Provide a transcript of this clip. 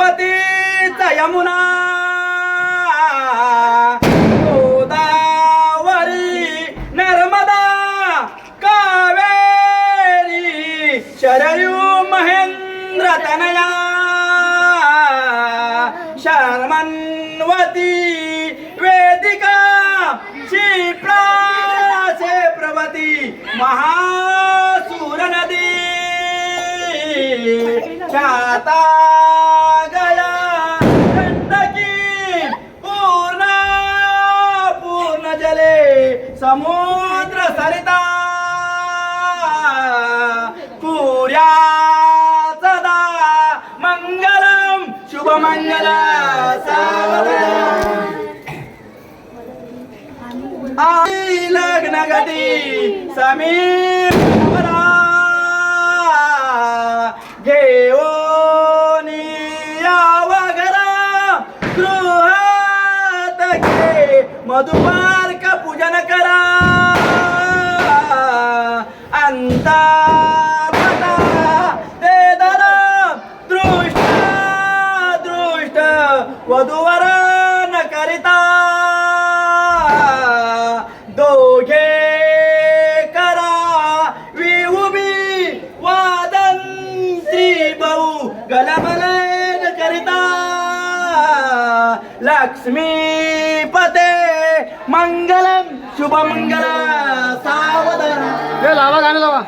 सरस्वतीचा यमुना गोदावरी नर्मदा कावेरी शरयू महेंद्र तनया शर्मन्वती वेदिका क्षिप्रा से प्रवती महासूर नदी छाता गया गंडकी पूर्णा पूर्ण जले समुद्र सरिता कुर्या सदा मंगलम शुभमंगल लग्न गती समीर घेऊन यावघरा गृहात घे मधुपार्क पूजन करा अंता ते दर दृष्ट दृष्ट वधूवर न करिता दोघे करा विहुबी वादंत्री बहु गलबलन करिता लक्ष्मीपते मंगलम शुभमंगल सावधान लावा गाणं लावा